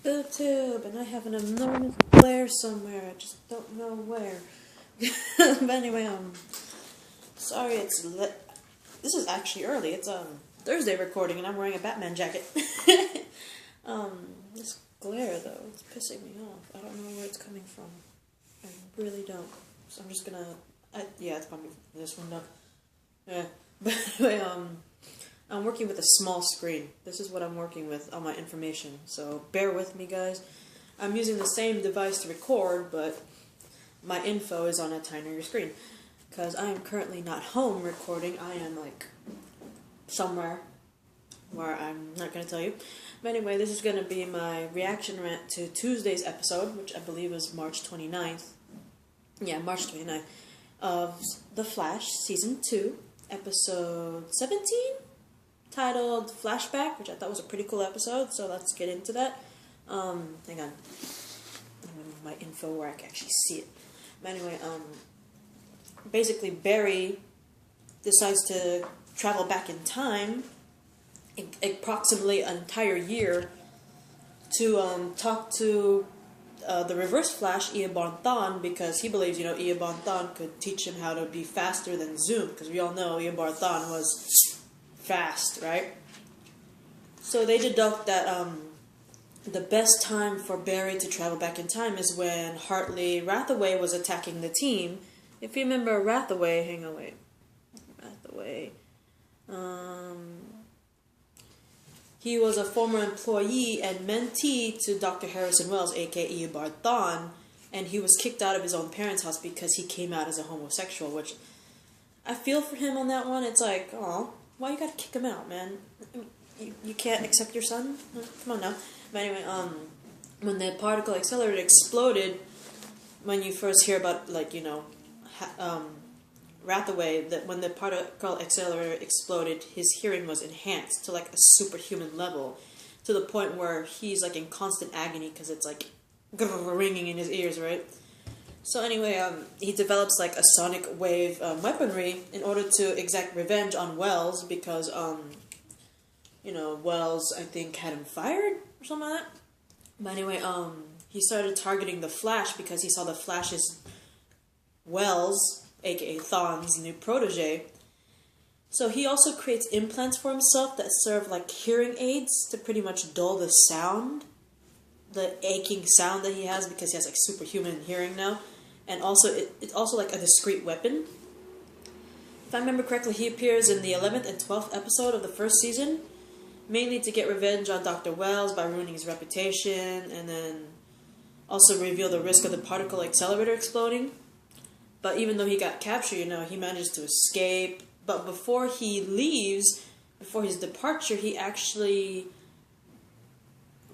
BoobTube, and I have an enormous glare somewhere. I just don't know where. But anyway, sorry it's this is actually early. It's Thursday recording, and I'm wearing a Batman jacket. This glare though, it's pissing me off. I don't know where it's coming from. I really don't. So I'm just gonna. Yeah, it's probably this window. Yeah, but anyway, I'm working with a small screen. This is what I'm working with on my information, so bear with me, guys. I'm using the same device to record, but my info is on a tinier screen. Because I am currently not home recording. I am, like, somewhere where I'm not going to tell you. But anyway, this is going to be my reaction rant to Tuesday's episode, which I believe was March 29th. Yeah, March 29th. Of The Flash, Season 2, Episode 17? Titled Flashback, which I thought was a pretty cool episode, so let's get into that. Hang on. I'm gonna move my info where I can actually see it. But anyway, basically Barry decides to travel back in time, approximately an entire year, to talk to the Reverse Flash, Eobard because he believes, Eobard could teach him how to be faster than Zoom, because we all know Eobard was fast, right? So they deduct that the best time for Barry to travel back in time is when Hartley Rathaway was attacking the team. If you remember Rathaway, hang on, wait. Rathaway. He was a former employee and mentee to Dr. Harrison Wells, aka Eobard Thawne, and he was kicked out of his own parents' house because he came out as a homosexual, which I feel for him on that one. It's like, oh, why you gotta kick him out, man? You can't accept your son? Come on now. But anyway, when the particle accelerator exploded, when you first hear about, like, Rathaway, that when the particle accelerator exploded, his hearing was enhanced to, like, a superhuman level, to the point where he's, like, in constant agony because it's, like, ringing in his ears, right? So anyway, he develops, like, a sonic wave weaponry in order to exact revenge on Wells because, Wells, I think, had him fired or something like that. But anyway, he started targeting the Flash because he saw the Flash's Wells, aka Thawne's new protege. So he also creates implants for himself that serve like hearing aids to pretty much dull the sound, the aching sound that he has, because he has like superhuman hearing now. And also it's also like a discreet weapon. If I remember correctly, he appears in the 11th and 12th episode of the first season, mainly to get revenge on Dr. Wells by ruining his reputation, and then also reveal the risk of the particle accelerator exploding. But even though he got captured, he managed to escape. But before he leaves, before his departure, he actually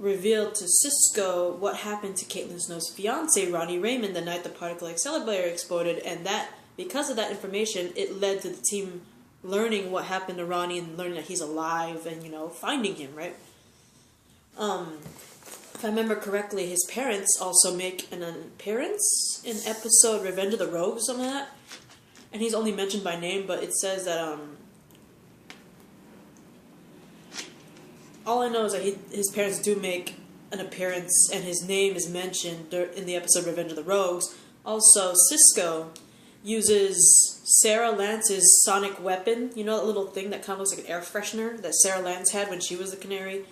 revealed to Cisco what happened to Caitlin Snow's fiance, Ronnie Raymond, the night the particle accelerator exploded. And that, because of that information, it led to the team learning what happened to Ronnie and learning that he's alive and, finding him, right? If I remember correctly, his parents also make an appearance in episode Revenge of the Rogues, something like that. And he's only mentioned by name, but it says that, all I know is that his parents do make an appearance, and his name is mentioned in the episode Revenge of the Rogues. Also, Cisco uses Sarah Lance's sonic weapon, that little thing that kind of looks like an air freshener that Sarah Lance had when she was the Canary,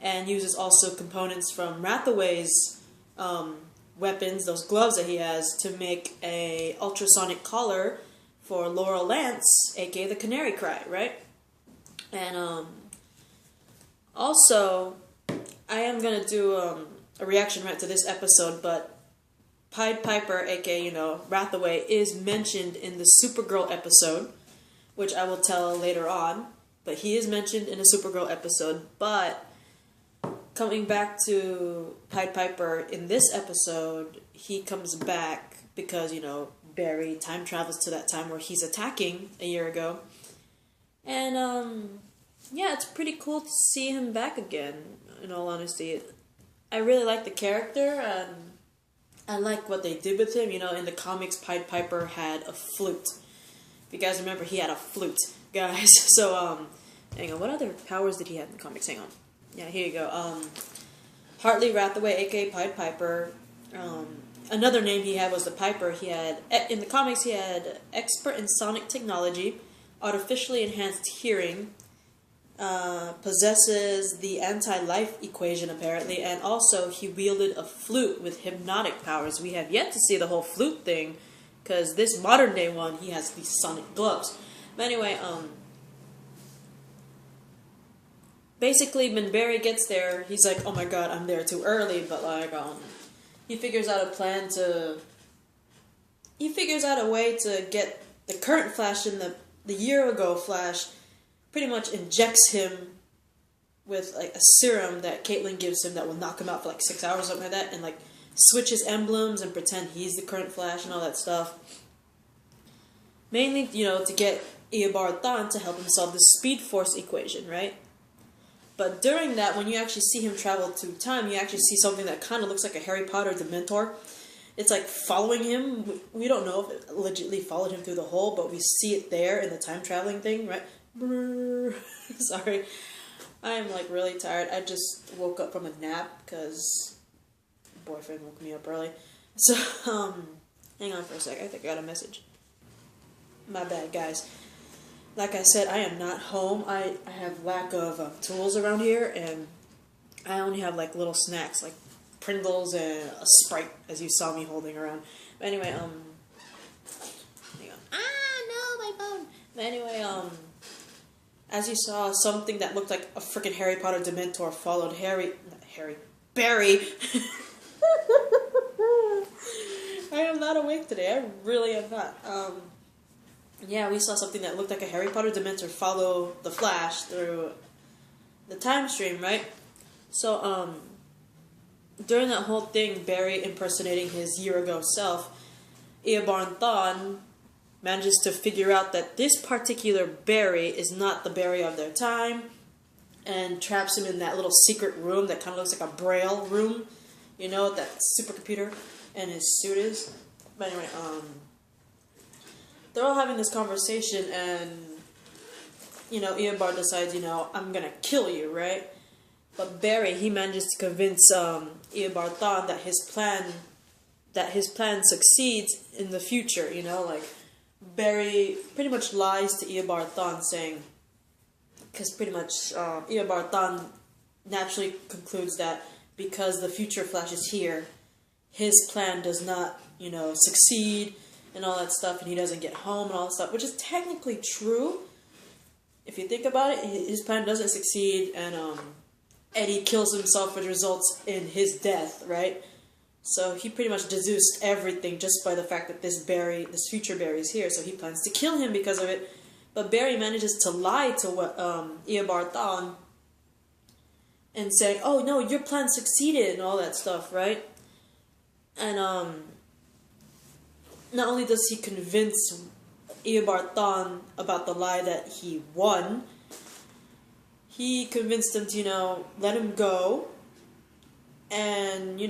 and uses also components from Rathaway's weapons, those gloves that he has, to make a ultrasonic collar for Laurel Lance, aka the Canary Cry, right? And also, I am gonna do a reaction rant to this episode, but Pied Piper, aka, Rathaway, is mentioned in the Supergirl episode, which I will tell later on, but he is mentioned in a Supergirl episode. But coming back to Pied Piper in this episode, he comes back because, Barry time travels to that time where he's attacking a year ago. And, yeah, it's pretty cool to see him back again, in all honesty. I really like the character, and I like what they did with him. In the comics, Pied Piper had a flute. If you guys remember, he had a flute, guys. So, hang on, what other powers did he have in the comics? Hang on. Yeah, here you go. Hartley Rathaway, aka Pied Piper. Another name he had was the Piper. He had, in the comics, he had expert in sonic technology, artificially enhanced hearing, possesses the anti-life equation apparently, and also he wielded a flute with hypnotic powers. We have yet to see the whole flute thing, because this modern day one, he has these sonic gloves. But anyway, basically when Barry gets there, he's like, oh my god, I'm there too early, but like, he figures out a way to get the current Flash and the year ago Flash, pretty much injects him with like a serum that Caitlin gives him that will knock him out for like 6 hours or something like that, and like switch his emblems and pretend he's the current Flash and all that stuff. Mainly, to get Eobard Thawne to help him solve the Speed Force equation, right? But during that, when you actually see him travel through time, you actually see something that kind of looks like a Harry Potter Dementor. It's like following him. We don't know if it legitimately followed him through the hole, but we see it there in the time traveling thing, right? Sorry. I am like really tired. I just woke up from a nap because boyfriend woke me up early. So, hang on for a sec. I think I got a message. My bad, guys. Like I said, I am not home. I have lack of tools around here, and I only have like little snacks like Pringles and a Sprite, as you saw me holding around. But anyway, hang on. No, my phone. But anyway, as you saw, something that looked like a freaking Harry Potter Dementor followed Barry. I am not awake today. I really am not. Yeah, we saw something that looked like a Harry Potter Dementor follow the Flash through the time stream, right? So, during that whole thing, Barry impersonating his year-ago self, Eobard Thawne manages to figure out that this particular Barry is not the Barry of their time, and traps him in that little secret room that kind of looks like a Braille room, that supercomputer and his suit is. But anyway, they're all having this conversation, and, Eobard decides, I'm gonna kill you, right? But Barry, he manages to convince Eobard Thawne that his plan succeeds in the future, like, Barry pretty much lies to Eobard Thawne, saying, because pretty much Eobard Thawne naturally concludes that because the future Flash is here, his plan does not, succeed, and all that stuff, and he doesn't get home and all that stuff, which is technically true. If you think about it, his plan doesn't succeed, and Eddie kills himself, which results in his death, right? So he pretty much deduced everything just by the fact that this future Barry is here, so he plans to kill him because of it. But Barry manages to lie to Eobard Thawne and say, oh no, your plan succeeded and all that stuff, right? And not only does he convince Eobard Thawne about the lie that he won, he convinced him to, let him go and,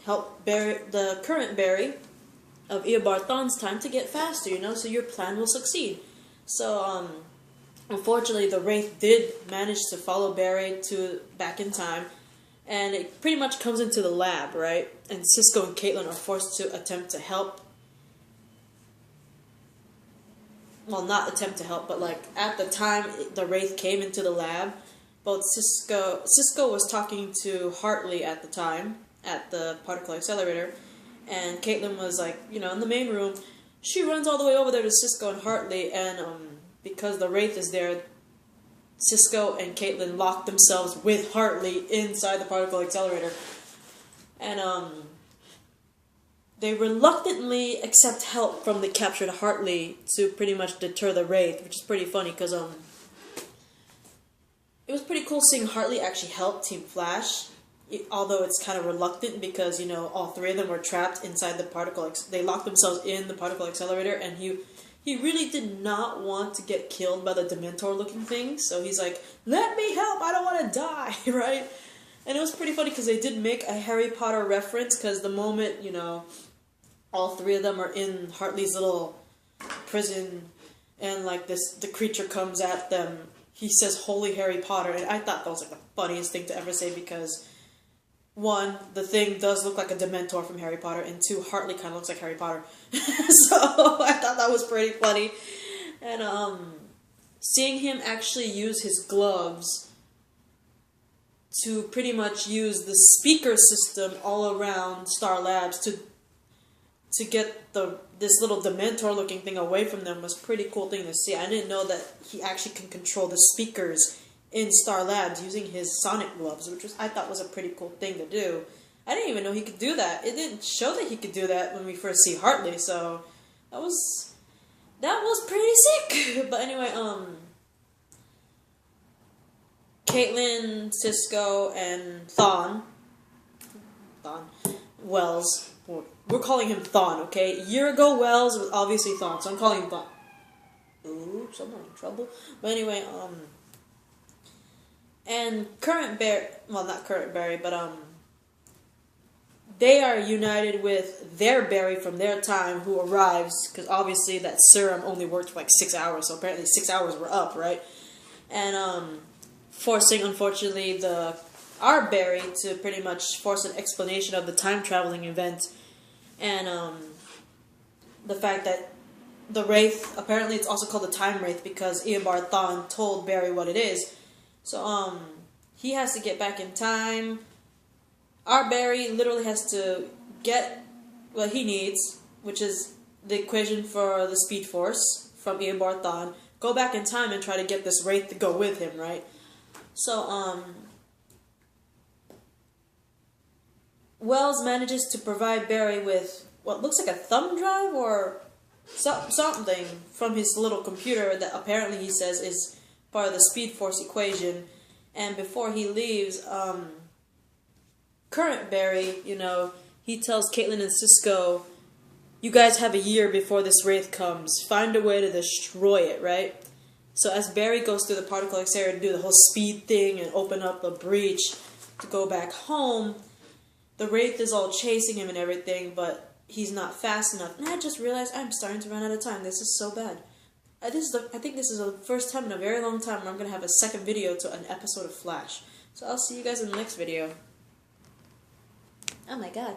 help the current Barry of Eobard Thawne's time to get faster, so your plan will succeed. So, unfortunately, the Wraith did manage to follow Barry back in time, and it pretty much comes into the lab, right? And Cisco and Caitlin are forced to attempt to help. Well, not attempt to help, but like at the time the Wraith came into the lab, both Cisco was talking to Hartley at the time at the particle accelerator, and Caitlin was like, in the main room. She runs all the way over there to Cisco and Hartley, and because the Wraith is there, Cisco and Caitlin lock themselves with Hartley inside the particle accelerator, and they reluctantly accept help from the captured Hartley to pretty much deter the Wraith, which is pretty funny because it was pretty cool seeing Hartley actually help Team Flash, although it's kind of reluctant because, all three of them were trapped inside the particle. They locked themselves in the particle accelerator, and he really did not want to get killed by the Dementor-looking thing, so he's like, let me help, I don't want to die, right? And it was pretty funny because they did make a Harry Potter reference, because the moment, all three of them are in Hartley's little prison, and like the creature comes at them, he says, "Holy Harry Potter," and I thought that was like the funniest thing to ever say, because one, the thing does look like a Dementor from Harry Potter, and two, Hartley kind of looks like Harry Potter. So I thought that was pretty funny. And seeing him actually use his gloves to pretty much use the speaker system all around Star Labs to get this little Dementor looking thing away from them was a pretty cool thing to see. I didn't know that he actually can control the speakers in Star Labs using his sonic gloves, which I thought was a pretty cool thing to do. I didn't even know he could do that. It didn't show that he could do that when we first see Hartley, so that was pretty sick. But anyway, Caitlin, Cisco, and Thawne Wells. We're calling him Thawne, okay? A year ago, Wells was obviously Thawne, so I'm calling him Thawne. Ooh, someone in trouble. But anyway, and current Barry, well, not current Barry, but they are united with their Barry from their time who arrives, because obviously that serum only worked for like 6 hours, so apparently 6 hours were up, right? And forcing, unfortunately, our Barry to pretty much force an explanation of the time traveling event, and the fact that the Wraith, apparently it's also called the Time Wraith because Eobard Thawne told Barry what it is. So he has to get back in time. Our Barry literally has to get what he needs, which is the equation for the Speed Force from Eobard Thawne, go back in time and try to get this Wraith to go with him, right? So, Wells manages to provide Barry with what looks like a thumb drive or something from his little computer that apparently he says is part of the Speed Force equation. And before he leaves, current Barry, he tells Caitlin and Cisco, you guys have a year before this Wraith comes. Find a way to destroy it, right? So as Barry goes through the particle accelerator to do the whole speed thing and open up the breach to go back home, the Wraith is all chasing him and everything, but he's not fast enough. And I just realized I'm starting to run out of time. This is so bad. I think this is the first time in a very long time where I'm going to have a second video to an episode of Flash. So I'll see you guys in the next video. Oh my god.